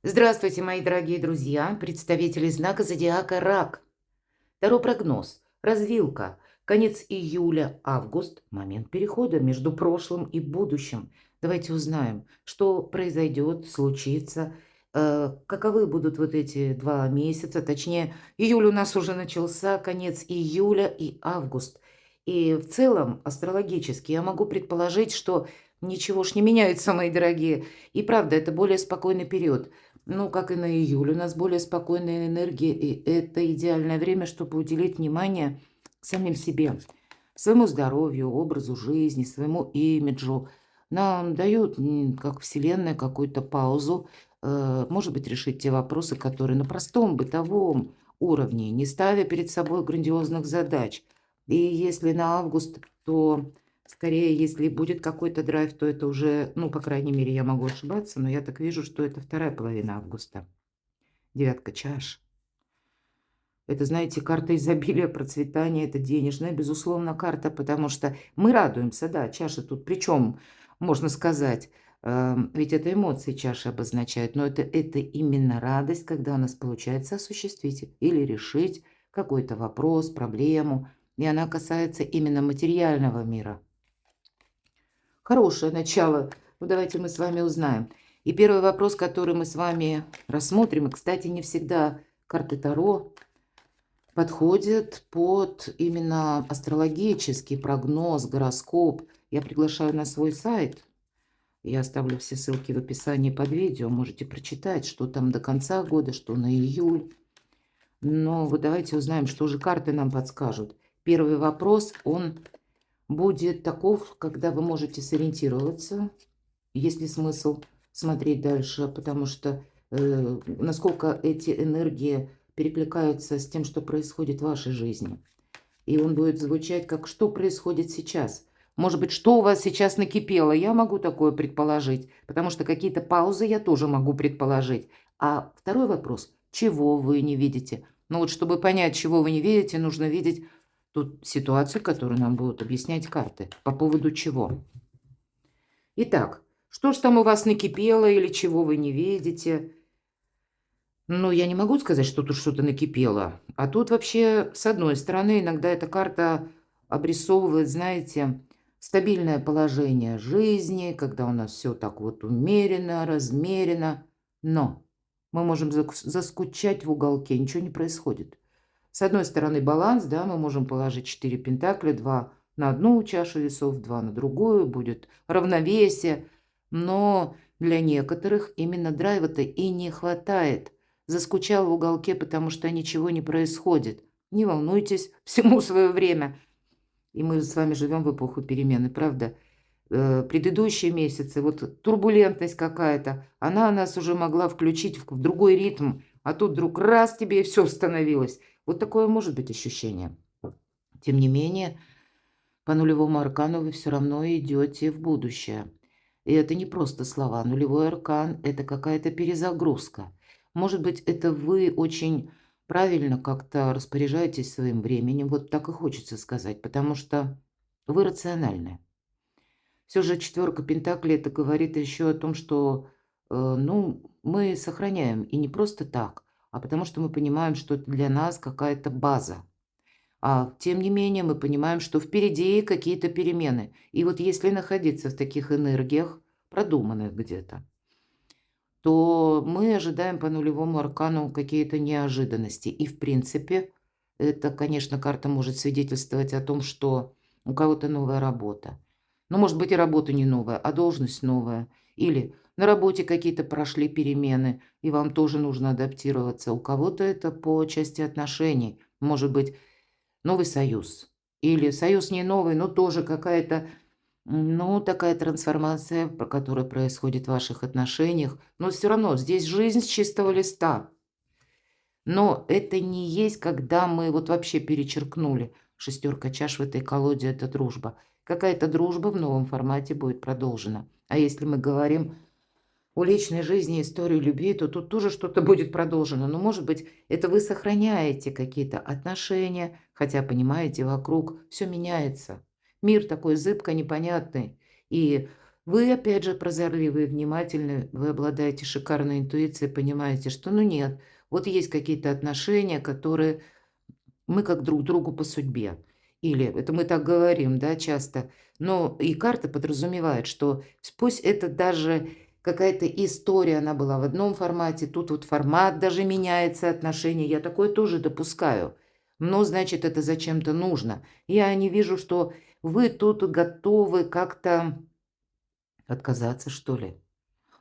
Здравствуйте, мои дорогие друзья, представители знака зодиака Рак. Второй прогноз. Развилка. Конец июля, август. Момент перехода между прошлым и будущим. Давайте узнаем, что произойдет, случится, каковы будут вот эти 2 месяца. Точнее, июль у нас уже начался, конец июля и август. И в целом, астрологически, я могу предположить, что ничего ж не меняется, мои дорогие. И правда, это более спокойный период. Ну, как и на июль, у нас более спокойная энергия, и это идеальное время, чтобы уделить внимание самим себе, своему здоровью, образу жизни, своему имиджу. Нам дают, как Вселенная, какую-то паузу, может быть, решить те вопросы, которые на простом бытовом уровне, не ставя перед собой грандиозных задач. И если на август, то скорее, если будет какой-то драйв, то это уже, ну, по крайней мере, я могу ошибаться, но я так вижу, что это вторая половина августа. Девятка чаш. Это, знаете, карта изобилия, процветания, это денежная, безусловно, карта, потому что мы радуемся, да, чаша тут причем, можно сказать, ведь это эмоции чаши обозначают, но это именно радость, когда у нас получается осуществить или решить какой-то вопрос, проблему, и она касается именно материального мира. Хорошее начало. Ну, давайте мы с вами узнаем. И первый вопрос, который мы с вами рассмотрим, и, кстати, не всегда карты Таро подходят под именно астрологический прогноз, гороскоп. Я приглашаю на свой сайт. Я оставлю все ссылки в описании под видео. Можете прочитать, что там до конца года, что на июль. Но вот давайте узнаем, что же карты нам подскажут. Первый вопрос, он будет таков, когда вы можете сориентироваться. Есть ли смысл смотреть дальше, потому что, насколько эти энергии перекликаются с тем, что происходит в вашей жизни. И он будет звучать как: «Что происходит сейчас?» Может быть, что у вас сейчас накипело? Я могу такое предположить, потому что какие-то паузы я тоже могу предположить. А второй вопрос: чего вы не видите? Ну вот, чтобы понять, чего вы не видите, нужно видеть тут ситуацию, которую нам будут объяснять карты. По поводу чего? Итак, что ж там у вас накипело или чего вы не видите? Ну, я не могу сказать, что тут что-то накипело. А тут вообще, с одной стороны, иногда эта карта обрисовывает, знаете, стабильное положение жизни, когда у нас все так вот умеренно, размеренно. Но мы можем заскучать в уголке, ничего не происходит. С одной стороны баланс, да, мы можем положить 4 пентакля, 2 на одну чашу весов, 2 на другую, будет равновесие. Но для некоторых именно драйва-то и не хватает. Заскучал в уголке, потому что ничего не происходит. Не волнуйтесь, всему свое время. И мы с вами живем в эпоху перемены, правда? Предыдущие месяцы, вот турбулентность какая-то, она нас уже могла включить в другой ритм, а тут вдруг раз тебе и все становилось. Вот такое может быть ощущение. Тем не менее, по нулевому аркану вы все равно идете в будущее. И это не просто слова. Нулевой аркан – это какая-то перезагрузка. Может быть, это вы очень правильно как-то распоряжаетесь своим временем, вот так и хочется сказать, потому что вы рациональны. Все же четверка пентаклей – это говорит еще о том, что, ну, мы сохраняем и не просто так, а потому что мы понимаем, что это для нас какая-то база. А тем не менее мы понимаем, что впереди какие-то перемены. И вот если находиться в таких энергиях, продуманных где-то, то мы ожидаем по нулевому аркану какие-то неожиданности. И в принципе, это, конечно, карта может свидетельствовать о том, что у кого-то новая работа. Ну, может быть, и работа не новая, а должность новая. Или на работе какие-то прошли перемены, и вам тоже нужно адаптироваться. У кого-то это по части отношений. Может быть, новый союз. Или союз не новый, но тоже какая-то, ну, такая трансформация, которая происходит в ваших отношениях. Но все равно здесь жизнь с чистого листа. Но это не есть, когда мы вот вообще перечеркнули. Шестерка чаш в этой колоде – это дружба. Какая-то дружба в новом формате будет продолжена. А если мы говорим о личной жизни, истории любви, то тут тоже что-то будет продолжено. Но, может быть, это вы сохраняете какие-то отношения, хотя, понимаете, вокруг все меняется. Мир такой зыбко непонятный. И Вы, опять же, прозорливые, внимательны, вы обладаете шикарной интуицией, понимаете, что, ну, нет, вот есть какие-то отношения, которые мы как друг другу по судьбе. Или это мы так говорим, да, часто. Но и карта подразумевает, что пусть это даже какая-то история, она была в одном формате, тут вот формат даже меняется, отношения, я такое тоже допускаю. Но, значит, это зачем-то нужно. Я не вижу, что вы тут готовы как-то отказаться, что ли.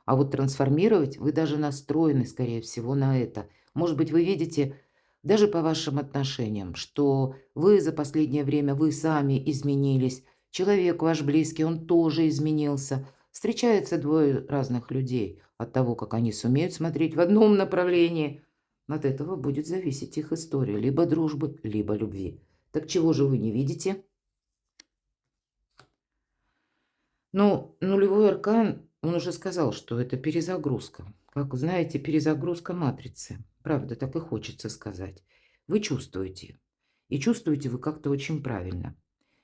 А вот трансформировать вы даже настроены, скорее всего, на это. Может быть, вы видите даже по вашим отношениям, что вы за последнее время, вы сами изменились. Человек ваш близкий, он тоже изменился. Встречаются двое разных людей. От того, как они сумеют смотреть в одном направлении, от этого будет зависеть их история. Либо дружбы, либо любви. Так чего же вы не видите? Ну, нулевой аркан, он уже сказал, что это перезагрузка. Как знаете, перезагрузка матрицы. Правда, так и хочется сказать. Вы чувствуете. И чувствуете вы как-то очень правильно.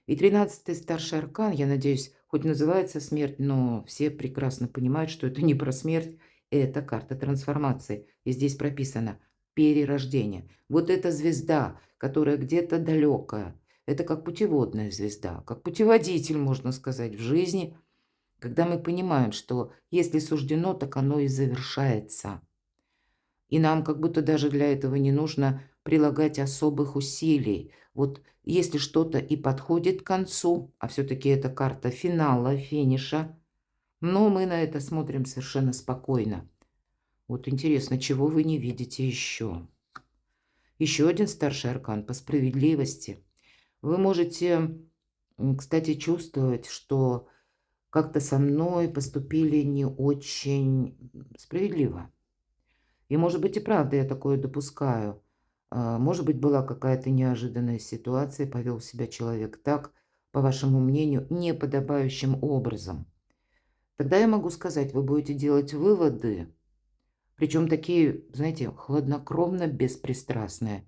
И 13-й старший аркан, я надеюсь, хоть называется смерть, но все прекрасно понимают, что это не про смерть, это карта трансформации. И здесь прописано перерождение. Вот эта звезда, которая где-то далекая, это как путеводная звезда, как путеводитель, можно сказать, в жизни, когда мы понимаем, что если суждено, так оно и завершается. И нам как будто даже для этого не нужно прилагать особых усилий. Вот если что-то и подходит к концу, а все-таки это карта финала, финиша, но мы на это смотрим совершенно спокойно. Вот интересно, чего вы не видите еще? Еще один старший аркан по справедливости. Вы можете, кстати, чувствовать, что как-то со мной поступили не очень справедливо. И, может быть, и правда я такое допускаю. Может быть, была какая-то неожиданная ситуация, повел себя человек так, по вашему мнению, неподобающим образом. Тогда я могу сказать, вы будете делать выводы, причем такие, знаете, хладнокровно беспристрастные.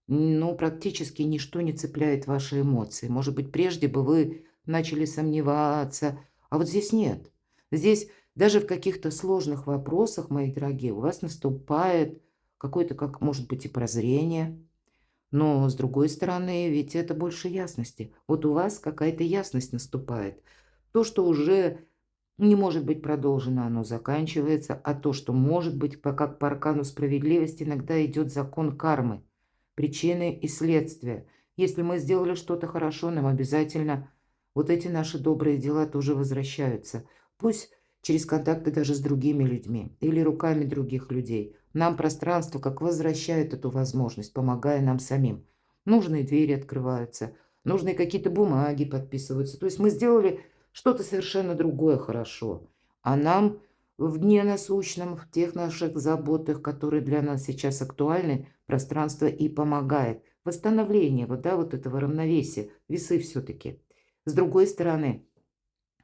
Ну, практически ничто не цепляет ваши эмоции. Может быть, прежде бы вы начали сомневаться, а вот здесь нет. Здесь даже в каких-то сложных вопросах, мои дорогие, у вас наступает какое-то, как может быть, и прозрение. Но, с другой стороны, ведь это больше ясности. Вот у вас какая-то ясность наступает. То, что уже не может быть продолжено, оно заканчивается, а то, что может быть, как по аркану справедливости, иногда идет закон кармы, причины и следствия. Если мы сделали что-то хорошо, нам обязательно вот эти наши добрые дела тоже возвращаются. Пусть через контакты даже с другими людьми или руками других людей. Нам пространство как возвращает эту возможность, помогая нам самим. Нужные двери открываются, нужные какие-то бумаги подписываются. То есть мы сделали что-то совершенно другое хорошо. А нам в дне насущном, в тех наших заботах, которые для нас сейчас актуальны, пространство и помогает. Восстановление вот, да, вот этого равновесия, весы все-таки. С другой стороны,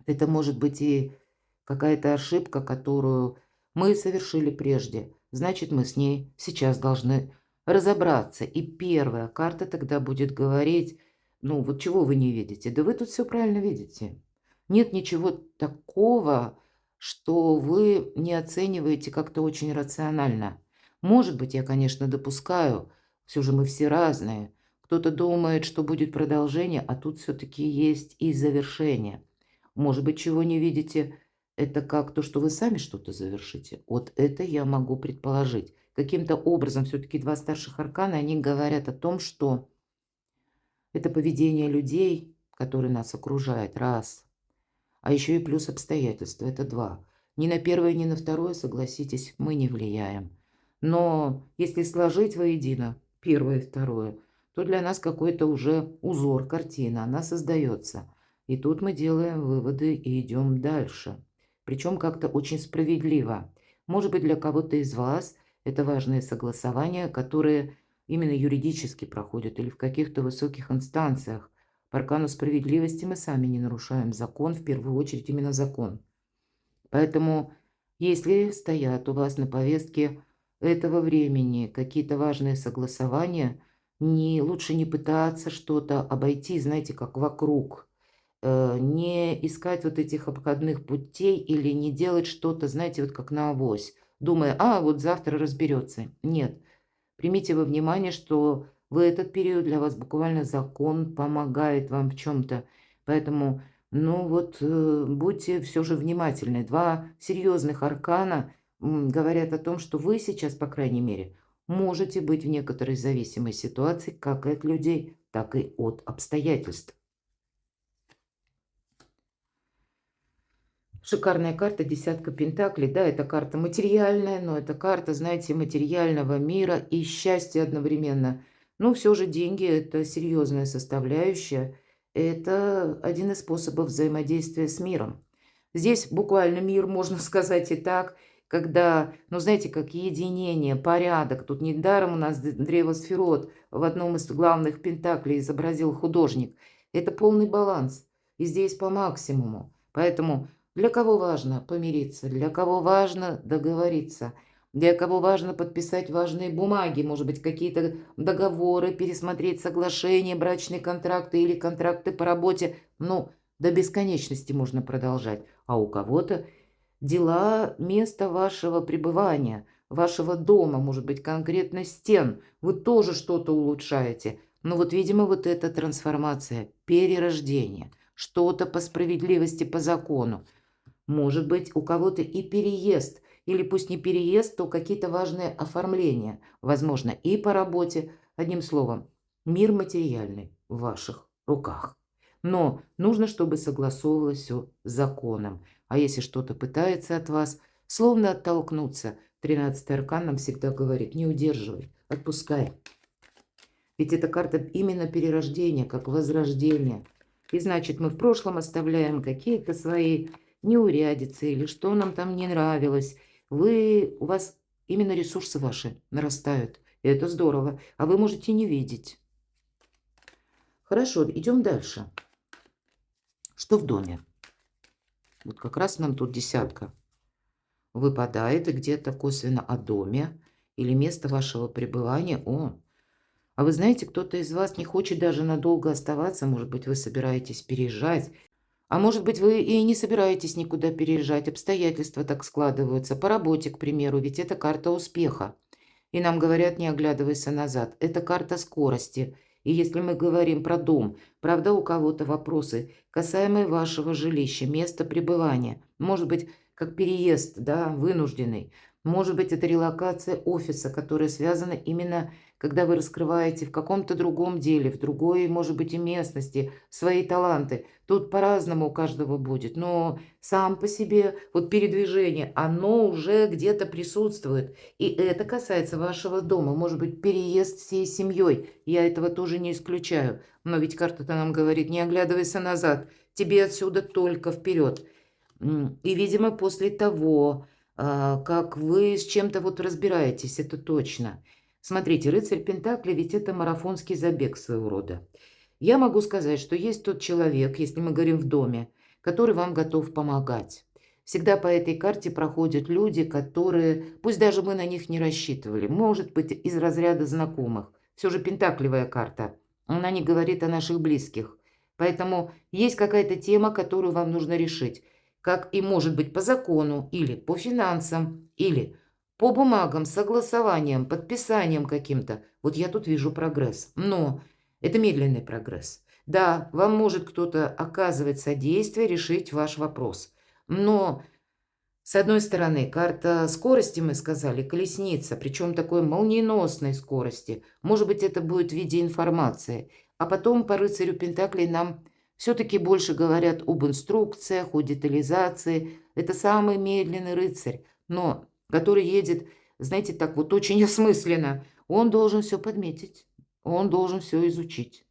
это может быть и какая-то ошибка, которую мы совершили прежде. Значит, мы с ней сейчас должны разобраться. И первая карта тогда будет говорить, ну вот чего вы не видите? Да вы тут все правильно видите. Нет ничего такого, что вы не оцениваете как-то очень рационально. Может быть, я, конечно, допускаю, все же мы все разные. Кто-то думает, что будет продолжение, а тут все-таки есть и завершение. Может быть, чего не видите, это как то, что вы сами что-то завершите. Вот это я могу предположить. Каким-то образом все-таки два старших аркана, они говорят о том, что это поведение людей, которые нас окружают, раз. А еще и плюс обстоятельства, это два. Ни на первое, ни на второе, согласитесь, мы не влияем. Но если сложить воедино первое и второе, то для нас какой-то уже узор, картина, она создается. И тут мы делаем выводы и идем дальше. Причем как-то очень справедливо. Может быть, для кого-то из вас это важные согласования, которые именно юридически проходят или в каких-то высоких инстанциях. По аркану справедливости мы сами не нарушаем закон, в первую очередь именно закон. Поэтому, если стоят у вас на повестке этого времени какие-то важные согласования, лучше не пытаться что-то обойти, знаете, как вокруг. Не искать вот этих обходных путей или не делать что-то, знаете, вот как на авось, думая, вот завтра разберется. Нет, примите во внимание, что в этот период для вас буквально закон помогает вам в чем-то. Поэтому, ну вот, будьте все же внимательны. Два серьезных аркана говорят о том, что вы сейчас, по крайней мере, можете быть в некоторой зависимой ситуации как от людей, так и от обстоятельств. Шикарная карта «Десятка пентаклей». Да, это карта материальная, но это карта, знаете, материального мира и счастья одновременно. Но все же деньги– это серьезная составляющая. Это один из способов взаимодействия с миром. Здесь буквально мир, можно сказать и так, когда, ну, знаете, как единение, порядок. Тут недаром у нас древо Сфирот в одном из главных пентаклей изобразил художник. Это полный баланс. И здесь по максимуму. Поэтому для кого важно помириться, для кого важно договориться, для кого важно подписать важные бумаги, может быть, какие-то договоры, пересмотреть соглашения, брачные контракты или контракты по работе. Ну, до бесконечности можно продолжать. А у кого-то дела места вашего пребывания, вашего дома, может быть, конкретно стен. Вы тоже что-то улучшаете. Но вот, видимо, вот эта трансформация, перерождение, что-то по справедливости, по закону. Может быть, у кого-то и переезд, или пусть не переезд, то какие-то важные оформления, возможно, и по работе. Одним словом, мир материальный в ваших руках. Но нужно, чтобы согласовывалось все с законом. А если что-то пытается от вас, словно оттолкнуться, 13-й аркан нам всегда говорит, не удерживай, отпускай. Ведь эта карта именно перерождения, как возрождение. И значит, мы в прошлом оставляем какие-то свои неурядицы или что нам там не нравилось. У вас именно ресурсы ваши нарастают. И это здорово. А вы можете не видеть. Хорошо, идем дальше. Что в доме? Вот как раз нам тут десятка выпадает, и где-то косвенно о доме или место вашего пребывания. А вы знаете, кто-то из вас не хочет даже надолго оставаться. Может быть, вы собираетесь переезжать. А может быть, вы и не собираетесь никуда переезжать. Обстоятельства так складываются. По работе, к примеру, ведь это карта успеха. И нам говорят, не оглядывайся назад. Это карта скорости. И если мы говорим про дом, правда, у кого-то вопросы, касаемые вашего жилища, места пребывания. Может быть, как переезд, да, вынужденный. Может быть, это релокация офиса, которая связана именно, когда вы раскрываете в каком-то другом деле, в другой, может быть, и местности свои таланты. Тут по-разному у каждого будет, но сам по себе вот передвижение, оно уже где-то присутствует. И это касается вашего дома, может быть, переезд всей семьей. Я этого тоже не исключаю. Но ведь карта-то нам говорит, не оглядывайся назад, тебе отсюда только вперед. И, видимо, после того, как вы с чем-то вот разбираетесь, это точно. Смотрите, рыцарь Пентакли, ведь это марафонский забег своего рода. Я могу сказать, что есть тот человек, если мы говорим в доме, который вам готов помогать. Всегда по этой карте проходят люди, которые, пусть даже мы на них не рассчитывали, может быть, из разряда знакомых. Все же пентакливая карта. Она не говорит о наших близких. Поэтому есть какая-то тема, которую вам нужно решить. Как и может быть по закону, или по финансам, или по бумагам, согласованиям, подписаниям каким-то. Вот я тут вижу прогресс. Но это медленный прогресс. Да, вам может кто-то оказывать содействие решить ваш вопрос. Но, с одной стороны, карта скорости, мы сказали, колесница, причем такой молниеносной скорости. Может быть, это будет в виде информации. А потом по рыцарю Пентаклей нам все-таки больше говорят об инструкциях, о детализации. Это самый медленный рыцарь, но который едет, знаете, так вот очень осмысленно. Он должен все подметить, он должен все изучить.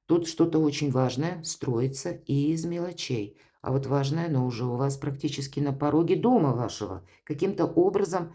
Тут что-то очень важное строится и из мелочей. А вот важное, но уже у вас практически на пороге дома вашего. Каким-то образом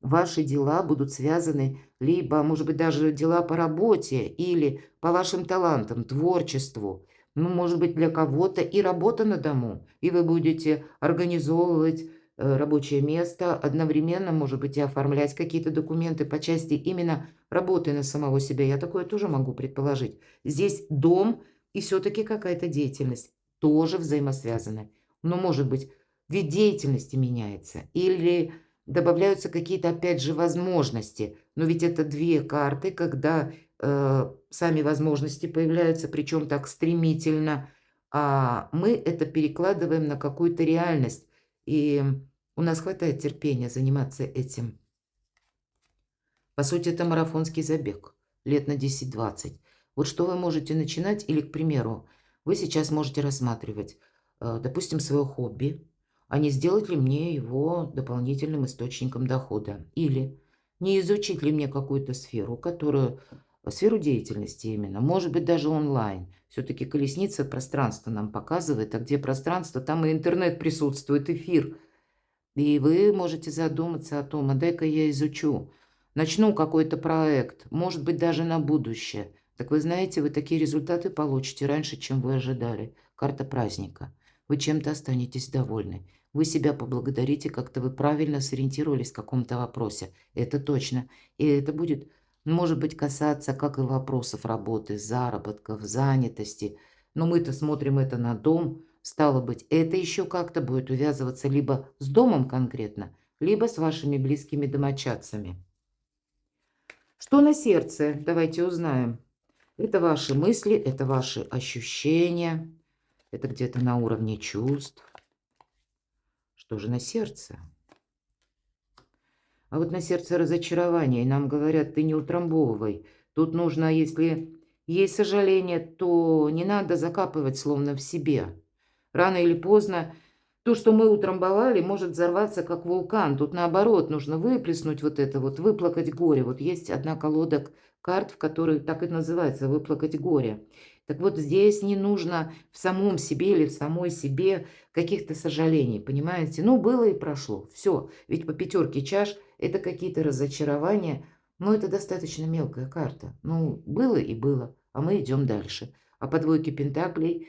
ваши дела будут связаны, либо, может быть, даже дела по работе или по вашим талантам, творчеству. Ну, может быть, для кого-то и работа на дому, и вы будете организовывать рабочее место, одновременно, может быть, и оформлять какие-то документы по части именно работы на самого себя. Я такое тоже могу предположить. Здесь дом и все-таки какая-то деятельность. тоже взаимосвязаны. Но, может быть, вид деятельности меняется или добавляются какие-то, опять же, возможности. Но ведь это две карты, когда сами возможности появляются, причем так стремительно, а мы это перекладываем на какую-то реальность. И у нас хватает терпения заниматься этим. По сути, это марафонский забег лет на 10-20. Вот что вы можете начинать, или, к примеру, вы сейчас можете рассматривать, допустим, свое хобби, а не сделать ли мне его дополнительным источником дохода? Или не изучить ли мне какую-то сферу, сферу деятельности именно, может быть, даже онлайн. Все-таки колесница пространства нам показывает, а где пространство, там и интернет присутствует, эфир. И вы можете задуматься о том, а дай-ка я изучу, начну какой-то проект, может быть, даже на будущее. Так вы знаете, вы такие результаты получите раньше, чем вы ожидали. Карта праздника. Вы чем-то останетесь довольны. Вы себя поблагодарите, как-то вы правильно сориентировались в каком-то вопросе. Это точно. И это будет, может быть, касаться как и вопросов работы, заработков, занятости. Но мы-то смотрим это на дом. Стало быть, это еще как-то будет увязываться либо с домом конкретно, либо с вашими близкими домочадцами. Что на сердце? Давайте узнаем. Это ваши мысли, это ваши ощущения, это где-то на уровне чувств. Что же на сердце? А вот на сердце разочарование. И нам говорят, ты не утрамбовывай. Тут нужно, если есть сожаление, то не надо закапывать словно в себе. Рано или поздно то, что мы утрамбовали, может взорваться как вулкан. Тут наоборот, нужно выплеснуть вот это вот, выплакать горе. Вот есть одна колода карт, в которой так и называется «выплакать горе». Так вот, здесь не нужно в самом себе или в самой себе каких-то сожалений, понимаете? Ну, было и прошло, все. Ведь по пятерке чаш это какие-то разочарования, но это достаточно мелкая карта. Ну, было и было, а мы идем дальше. А по двойке пентаклей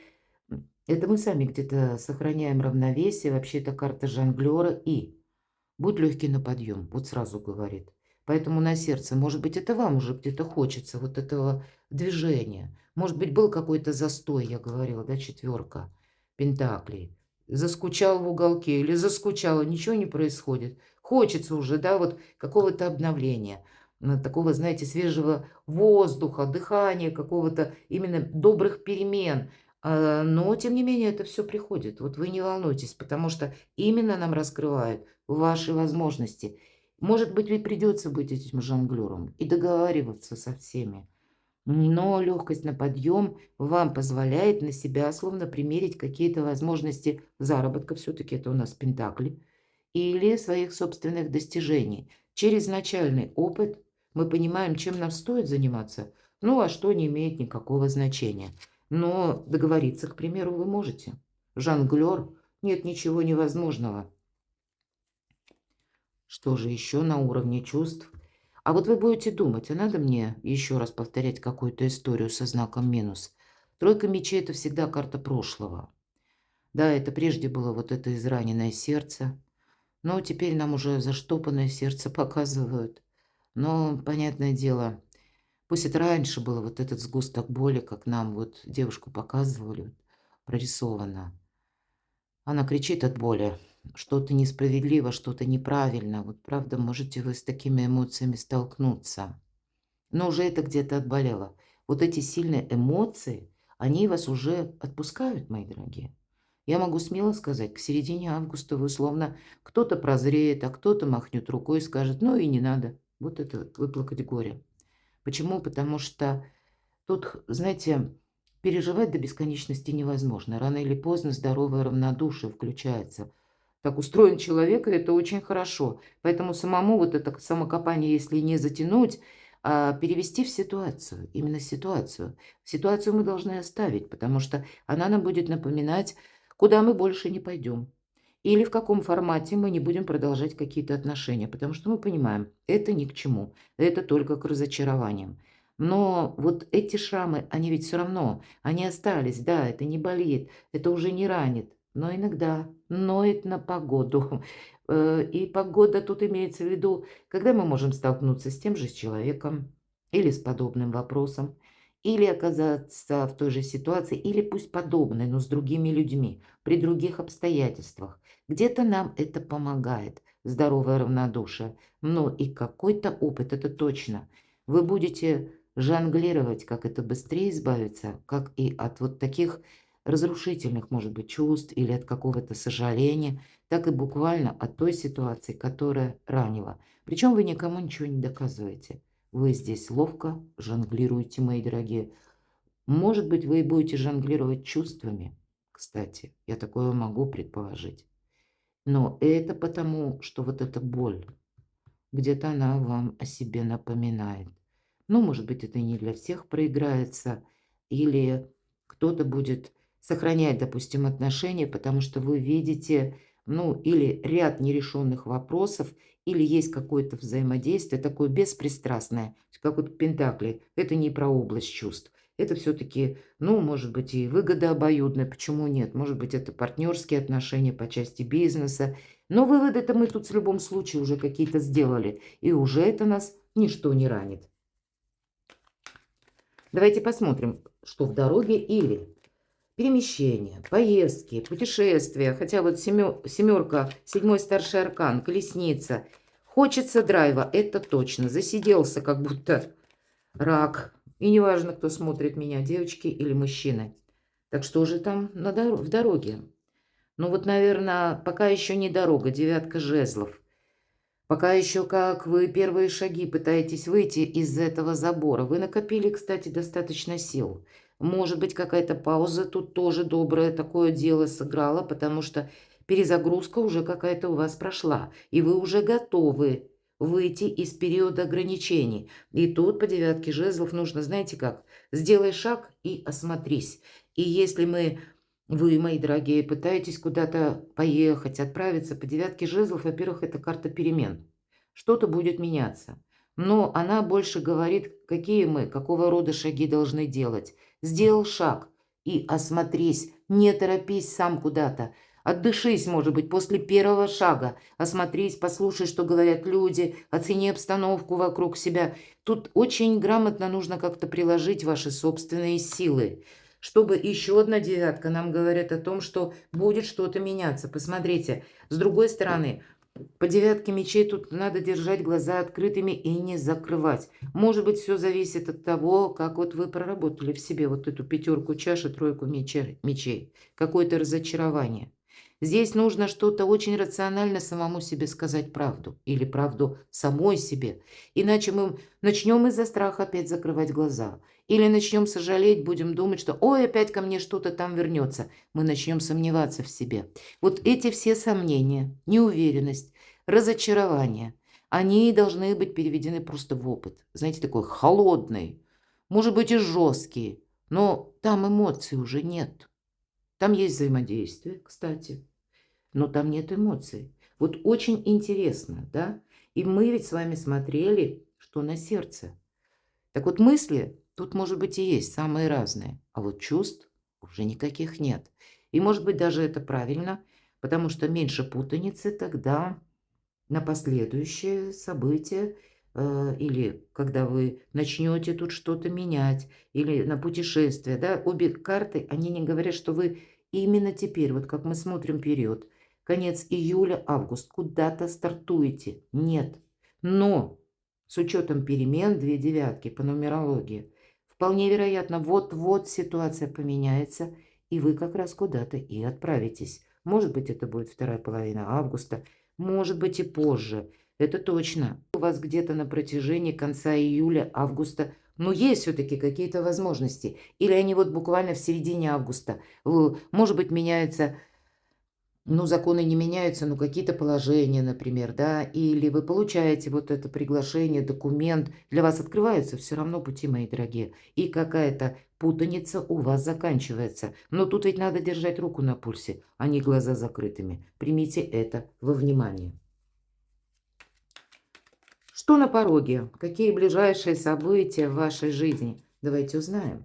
это мы сами где-то сохраняем равновесие. Вообще, это карта жонглера. И будь легкий на подъем, вот сразу говорит. Поэтому на сердце, может быть, это вам уже где-то хочется вот этого движения. Может быть, был какой-то застой, я говорила, да, четверка пентаклей. Заскучал в уголке или заскучала, ничего не происходит. Хочется уже, да, вот какого-то обновления, такого, знаете, свежего воздуха, дыхания, какого-то именно добрых перемен. Но, тем не менее, это все приходит. Вот вы не волнуйтесь, потому что именно нам раскрывают ваши возможности. Может быть, ведь придется быть этим жонглером и договариваться со всеми. Но легкость на подъем вам позволяет на себя словно примерить какие-то возможности заработка, все-таки это у нас пентакли, или своих собственных достижений. Через начальный опыт мы понимаем, чем нам стоит заниматься, ну а что не имеет никакого значения. Но договориться, к примеру, вы можете. Жонглер, нет ничего невозможного. Что же еще на уровне чувств? А вот вы будете думать, а надо мне еще раз повторять какую-то историю со знаком минус? Тройка мечей – это всегда карта прошлого. Да, это прежде было вот это израненное сердце, но теперь нам уже заштопанное сердце показывают. Но, понятное дело, пусть это раньше было вот этот сгусток боли, как нам вот девушку показывали, вот, прорисовано. Она кричит от боли. Что-то несправедливо, что-то неправильно. Вот правда, можете вы с такими эмоциями столкнуться. Но уже это где-то отболело. Вот эти сильные эмоции, они вас уже отпускают, мои дорогие. Я могу смело сказать, к середине августа вы условно кто-то прозреет, а кто-то махнет рукой и скажет, ну и не надо. Вот это выплакать горе. Почему? Потому что тут, знаете, переживать до бесконечности невозможно. Рано или поздно здоровое равнодушие включается. Так устроен человек, и это очень хорошо. Поэтому самому вот это самокопание, если не затянуть, а перевести в ситуацию, именно ситуацию. Ситуацию мы должны оставить, потому что она нам будет напоминать, куда мы больше не пойдем. Или в каком формате мы не будем продолжать какие-то отношения, потому что мы понимаем, это ни к чему, это только к разочарованиям. Но вот эти шрамы, они ведь все равно, они остались, да, это не болит, это уже не ранит, но иногда ноет на погоду. И погода тут имеется в виду, когда мы можем столкнуться с тем же человеком или с подобным вопросом, или оказаться в той же ситуации, или пусть подобной, но с другими людьми, при других обстоятельствах. Где-то нам это помогает, здоровое равнодушие. Но и какой-то опыт, это точно. Вы будете жонглировать, как это быстрее избавиться, как и от вот таких разрушительных, может быть, чувств или от какого-то сожаления, так и буквально от той ситуации, которая ранила. Причем вы никому ничего не доказываете. Вы здесь ловко жонглируете, мои дорогие. Может быть, вы и будете жонглировать чувствами, кстати. Я такое могу предположить. Но это потому, что вот эта боль, где-то она вам о себе напоминает. Ну, может быть, это и не для всех проиграется, или кто-то будет сохранять, допустим, отношения, потому что вы видите, ну, или ряд нерешенных вопросов, или есть какое-то взаимодействие такое беспристрастное, как вот в Пентакле. Это не про область чувств. Это все-таки, ну, может быть, и выгода обоюдная, почему нет? Может быть, это партнерские отношения по части бизнеса. Но выводы-то мы тут в любом случае уже какие-то сделали, и уже это нас ничто не ранит. Давайте посмотрим, что в дороге или перемещения, поездки, путешествия. Хотя вот семерка, седьмой старший аркан, колесница. Хочется драйва, это точно. Засиделся, как будто рак. И неважно, кто смотрит меня, девочки или мужчины. Так что же там в дороге? Ну вот, наверное, пока еще не дорога, девятка жезлов. Пока еще как вы первые шаги пытаетесь выйти из этого забора. Вы накопили, кстати, достаточно сил. Может быть, какая-то пауза тут тоже доброе такое дело сыграла, потому что перезагрузка уже какая-то у вас прошла, и вы уже готовы выйти из периода ограничений. И тут по девятке жезлов нужно, знаете как, сделай шаг и осмотрись. И если вы, мои дорогие, пытаетесь куда-то поехать, отправиться по девятке жезлов, во-первых, это карта перемен. Что-то будет меняться. Но она больше говорит, какие мы, какого рода шаги должны делать. Сделал шаг и осмотрись, не торопись сам куда-то. Отдышись, может быть, после первого шага. Осмотрись, послушай, что говорят люди, оцени обстановку вокруг себя. Тут очень грамотно нужно как-то приложить ваши собственные силы. Чтобы еще одна девятка нам говорит о том, что будет что-то меняться. Посмотрите, с другой стороны, по девятке мечей тут надо держать глаза открытыми и не закрывать. Может быть, все зависит от того, как вот вы проработали в себе вот эту пятерку чаш и тройку мечей. Какое-то разочарование. Здесь нужно что-то очень рационально самому себе сказать правду. Или правду самой себе. Иначе мы начнем из-за страха опять закрывать глаза. Или начнем сожалеть, будем думать, что «Ой, опять ко мне что-то там вернется». Мы начнем сомневаться в себе. Вот эти все сомнения, неуверенность, разочарование, они должны быть переведены просто в опыт. Знаете, такой холодный, может быть и жесткий, но там эмоций уже нет. Там есть взаимодействие, кстати, но там нет эмоций. Вот очень интересно, да? И мы ведь с вами смотрели, что на сердце. Так вот мысли тут, может быть, и есть самые разные, а вот чувств уже никаких нет. И, может быть, даже это правильно, потому что меньше путаницы тогда на последующие события, или когда вы начнете тут что-то менять, или на путешествие, да, обе карты, они не говорят, что вы именно теперь, вот как мы смотрим период, конец июля, август, куда-то стартуете. Нет. Но с учетом перемен, две девятки по нумерологии, вполне вероятно, вот-вот ситуация поменяется, и вы как раз куда-то и отправитесь. Может быть, это будет вторая половина августа, может быть и позже. Это точно. У вас где-то на протяжении конца июля, августа, ну, есть все-таки какие-то возможности. Или они вот буквально в середине августа. Может быть, меняются, ну, законы не меняются, но какие-то положения, например, да. Или вы получаете вот это приглашение, документ. Для вас открываются все равно пути, мои дорогие. И какая-то путаница у вас заканчивается. Но тут ведь надо держать руку на пульсе, а не глаза закрытыми. Примите это во внимание. Что на пороге? Какие ближайшие события в вашей жизни? Давайте узнаем.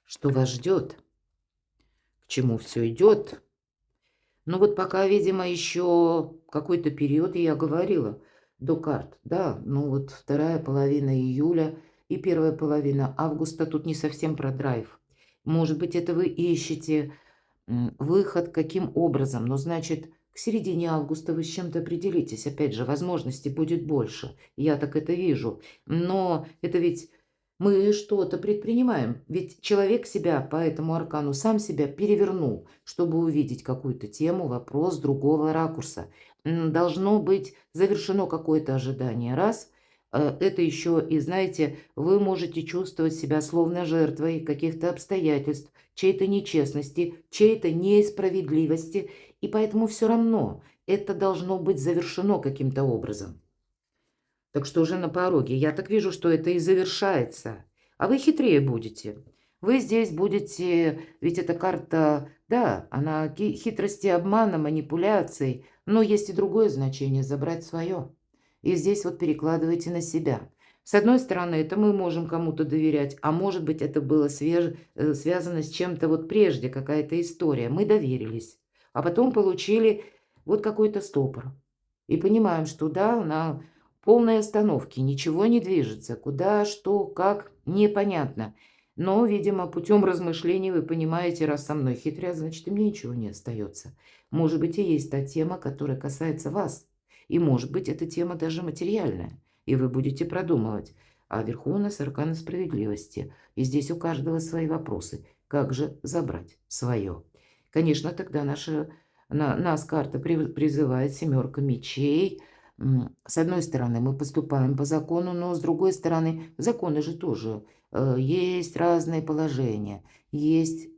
Что вас ждет? К чему все идет? Ну вот пока, видимо, еще какой-то период, я говорила, до карт. Да, ну вот вторая половина июля, и первая половина августа тут не совсем про драйв. Может быть, это вы ищете выход каким образом, но значит, к середине августа вы с чем-то определитесь. Опять же, возможностей будет больше. Я так это вижу. Но это ведь мы что-то предпринимаем. Ведь человек себя по этому аркану сам себя перевернул, чтобы увидеть какую-то тему, вопрос другого ракурса. Должно быть завершено какое-то ожидание. Раз. Это еще и, знаете, вы можете чувствовать себя словно жертвой каких-то обстоятельств, чьей-то нечестности, чьей-то несправедливости. И поэтому все равно это должно быть завершено каким-то образом. Так что уже на пороге. Я так вижу, что это и завершается. А вы хитрее будете. Вы здесь будете, ведь эта карта, да, она хитрости, обмана, манипуляций, но есть и другое значение – забрать свое. И здесь вот перекладывайте на себя. С одной стороны, это мы можем кому-то доверять, а может быть, это было связано с чем-то вот прежде, какая-то история. Мы доверились, а потом получили вот какой-то стопор. И понимаем, что да, на полной остановке, ничего не движется, куда, что, как, непонятно. Но, видимо, путем размышлений вы понимаете, раз со мной хитрят, значит, и мне ничего не остается. Может быть, и есть та тема, которая касается вас. И, может быть, эта тема даже материальная. И вы будете продумывать. А вверху у нас аркан справедливости. И здесь у каждого свои вопросы. Как же забрать свое? Конечно, тогда нас карта призывает семерка мечей. С одной стороны, мы поступаем по закону, но с другой стороны, законы же тоже. Есть разные положения, есть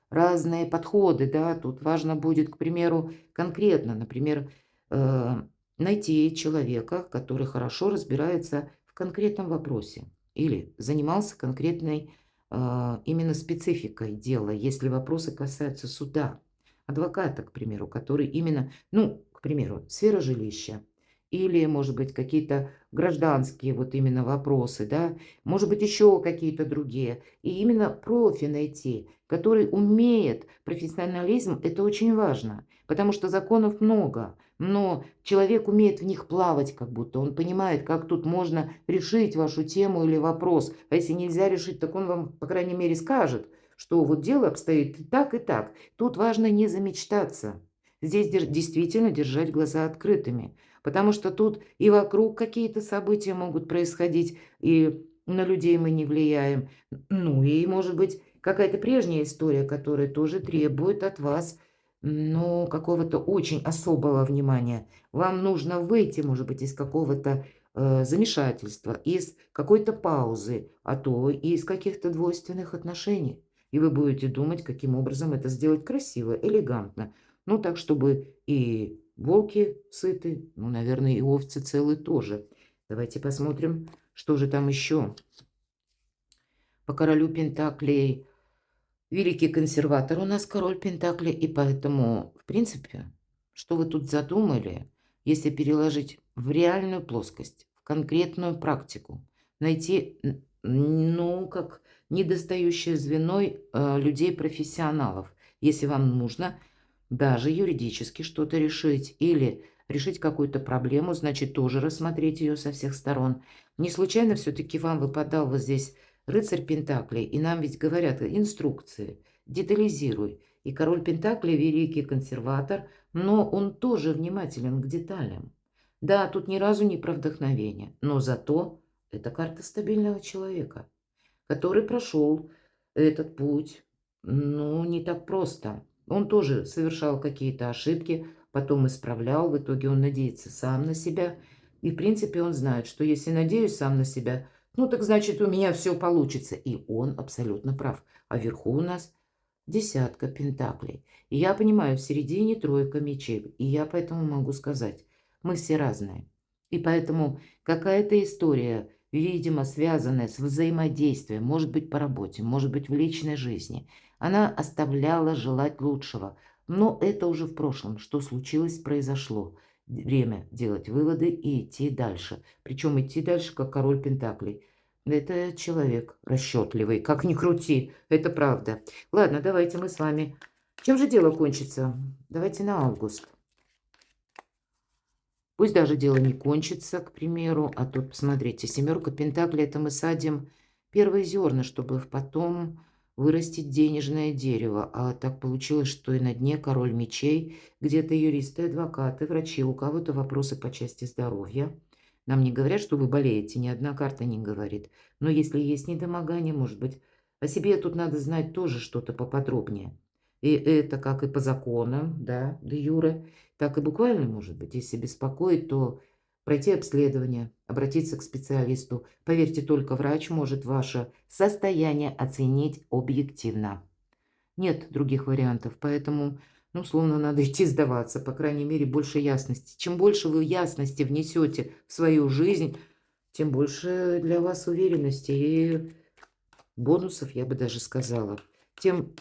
разные подходы, да, тут важно будет, к примеру, конкретно, например, найти человека, который хорошо разбирается в конкретном вопросе или занимался конкретной именно спецификой дела, если вопросы касаются суда, адвоката, к примеру, который именно, ну, к примеру, сфера жилища, или, может быть, какие-то гражданские вот именно вопросы, да, может быть, еще какие-то другие. И именно профи найти, который умеет, профессионализм, это очень важно, потому что законов много, но человек умеет в них плавать как будто, он понимает, как тут можно решить вашу тему или вопрос. А если нельзя решить, так он вам, по крайней мере, скажет, что вот дело обстоит так и так. Тут важно не замечтаться. Здесь действительно держать глаза открытыми. Потому что тут и вокруг какие-то события могут происходить, и на людей мы не влияем. Ну и, может быть, какая-то прежняя история, которая тоже требует от вас, ну, какого-то очень особого внимания. Вам нужно выйти, может быть, из какого-то замешательства, из какой-то паузы, а то и из каких-то двойственных отношений. И вы будете думать, каким образом это сделать красиво, элегантно. Ну, так, чтобы и волки сыты, ну, наверное, и овцы целы тоже. Давайте посмотрим, что же там еще. По королю Пентаклей великий консерватор у нас король Пентаклей, и поэтому, в принципе, что вы тут задумали, если переложить в реальную плоскость, в конкретную практику, найти, ну, как недостающее звено людей-профессионалов, если вам нужно даже юридически что-то решить или решить какую-то проблему, значит, тоже рассмотреть ее со всех сторон. Не случайно все-таки вам выпадал вот здесь рыцарь Пентаклей, и нам ведь говорят инструкции, детализируй. И король Пентаклей великий консерватор, но он тоже внимателен к деталям. Да, тут ни разу не про вдохновение, но зато это карта стабильного человека, который прошел этот путь, ну, не так просто. Он тоже совершал какие-то ошибки, потом исправлял, в итоге он надеется сам на себя. И, в принципе, он знает, что если надеюсь сам на себя, ну, так значит, у меня все получится. И он абсолютно прав. А вверху у нас десятка пентаклей. И я понимаю, в середине тройка мечей. И я поэтому могу сказать, мы все разные. И поэтому какая-то история, видимо, связанная с взаимодействием, может быть, по работе, может быть, в личной жизни, она оставляла желать лучшего. Но это уже в прошлом. Что случилось, произошло. Время делать выводы и идти дальше. Причем идти дальше, как король Пентаклей. Это человек расчетливый, как ни крути, это правда. Ладно, давайте мы с вами... Чем же дело кончится? Давайте на август. Пусть даже дело не кончится, к примеру, а тут, посмотрите, семерка пентаклей – это мы садим первые зерна, чтобы потом вырастить денежное дерево. А так получилось, что и на дне король мечей, где-то юристы, адвокаты, врачи, у кого-то вопросы по части здоровья. Нам не говорят, что вы болеете, ни одна карта не говорит. Но если есть недомогание, может быть, о себе тут надо знать тоже что-то поподробнее. И это как и по законам, да, де юре, так и буквально, может быть, если беспокоит, то пройти обследование, обратиться к специалисту. Поверьте, только врач может ваше состояние оценить объективно. Нет других вариантов, поэтому, ну, словно надо идти сдаваться, по крайней мере, больше ясности. Чем больше вы ясности внесете в свою жизнь, тем больше для вас уверенности и бонусов, я бы даже сказала. Тем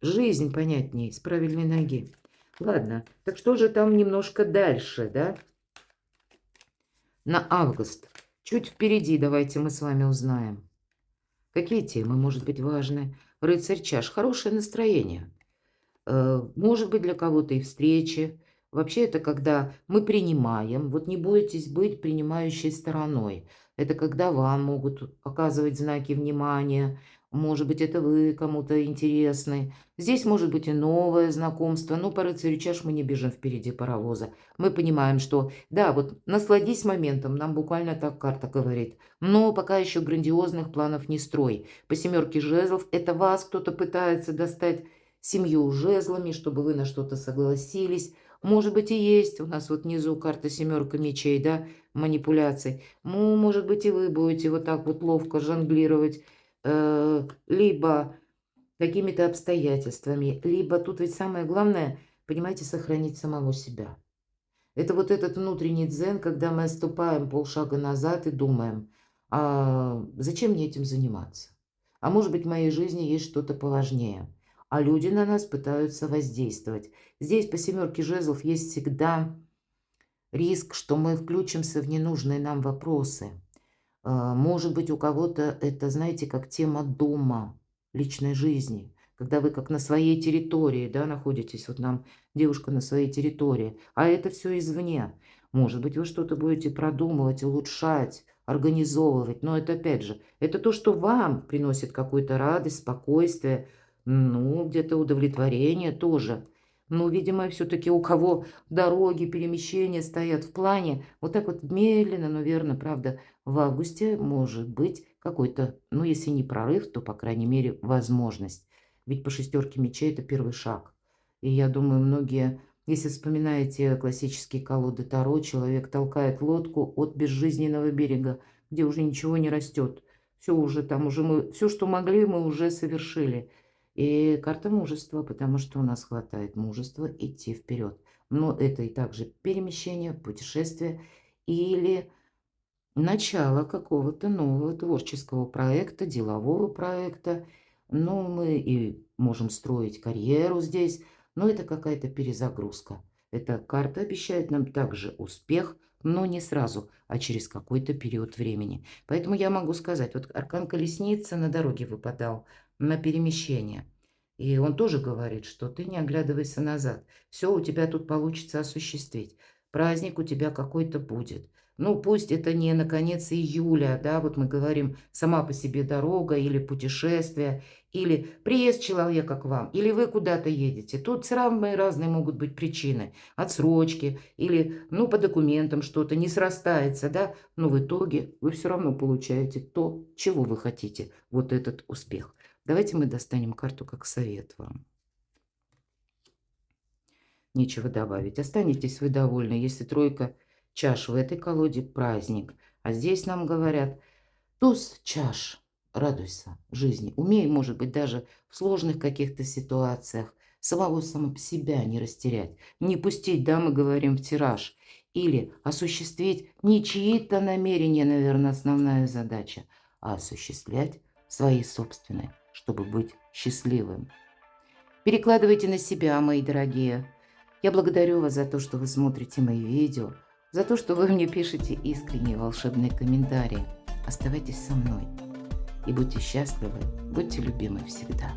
жизнь понятнее, с правильной ноги. Ладно, так что же там немножко дальше, да? На август. Чуть впереди давайте мы с вами узнаем. Какие темы, может быть, важны? Рыцарь чаш. Хорошее настроение. Может быть, для кого-то и встречи. Вообще это когда мы принимаем. Вот не бойтесь быть принимающей стороной. Это когда вам могут оказывать знаки внимания. Может быть, это вы кому-то интересны. Здесь может быть и новое знакомство. Но по рыцарю чаш мы не бежим впереди паровоза. Мы понимаем, что да, вот насладись моментом. Нам буквально так карта говорит. Но пока еще грандиозных планов не строй. По семерке жезлов это вас кто-то пытается достать семью жезлами, чтобы вы на что-то согласились. Может быть, и есть у нас вот внизу карта семерка мечей, да, манипуляций. Ну, может быть, и вы будете вот так вот ловко жонглировать, либо какими-то обстоятельствами, либо тут ведь самое главное, понимаете, сохранить самого себя. Это вот этот внутренний дзен, когда мы отступаем полшага назад и думаем, а зачем мне этим заниматься? А может быть, в моей жизни есть что-то поважнее. А люди на нас пытаются воздействовать. Здесь по семерке жезлов есть всегда риск, что мы включимся в ненужные нам вопросы. Может быть, у кого-то это, знаете, как тема дома, личной жизни, когда вы как на своей территории, да, находитесь, вот нам девушка на своей территории, а это все извне. Может быть, вы что-то будете продумывать, улучшать, организовывать, но это опять же, это то, что вам приносит какую-то радость, спокойствие, ну, где-то удовлетворение тоже. Но, видимо, все-таки у кого дороги, перемещения стоят в плане, вот так вот медленно, но верно, правда, в августе может быть какой-то, ну, если не прорыв, то, по крайней мере, возможность. Ведь по шестерке мечей это первый шаг. И я думаю, многие, если вспоминаете классические колоды Таро, человек толкает лодку от безжизненного берега, где уже ничего не растет. Все уже там, уже мы, все, что могли, мы уже совершили. И карта мужества, потому что у нас хватает мужества идти вперед. Но это и также перемещение, путешествие или начало какого-то нового творческого проекта, делового проекта. Ну, мы и можем строить карьеру здесь, но это какая-то перезагрузка. Эта карта обещает нам также успех, но не сразу, а через какой-то период времени. Поэтому я могу сказать, вот аркан колесницы на дороге выпадал на перемещение. И он тоже говорит, что ты не оглядывайся назад. Все у тебя тут получится осуществить. Праздник у тебя какой-то будет. Ну, пусть это не на конец июля, да, вот мы говорим, сама по себе дорога или путешествие, или приезд человека к вам, или вы куда-то едете. Тут самые разные могут быть причины. Отсрочки или, ну, по документам что-то не срастается, да, но в итоге вы все равно получаете то, чего вы хотите, вот этот успех. Давайте мы достанем карту как совет вам. Нечего добавить. Останетесь вы довольны, если тройка чаш в этой колоде праздник. А здесь нам говорят, туз чаш, радуйся жизни. Умей, может быть, даже в сложных каких-то ситуациях самого себя не растерять. Не пустить, да, мы говорим, в тираж. Или осуществить не чьи-то намерения, наверное, основная задача, а осуществлять свои собственные, чтобы быть счастливым. Перекладывайте на себя, мои дорогие. Я благодарю вас за то, что вы смотрите мои видео, за то, что вы мне пишете искренние волшебные комментарии. Оставайтесь со мной и будьте счастливы, будьте любимы всегда.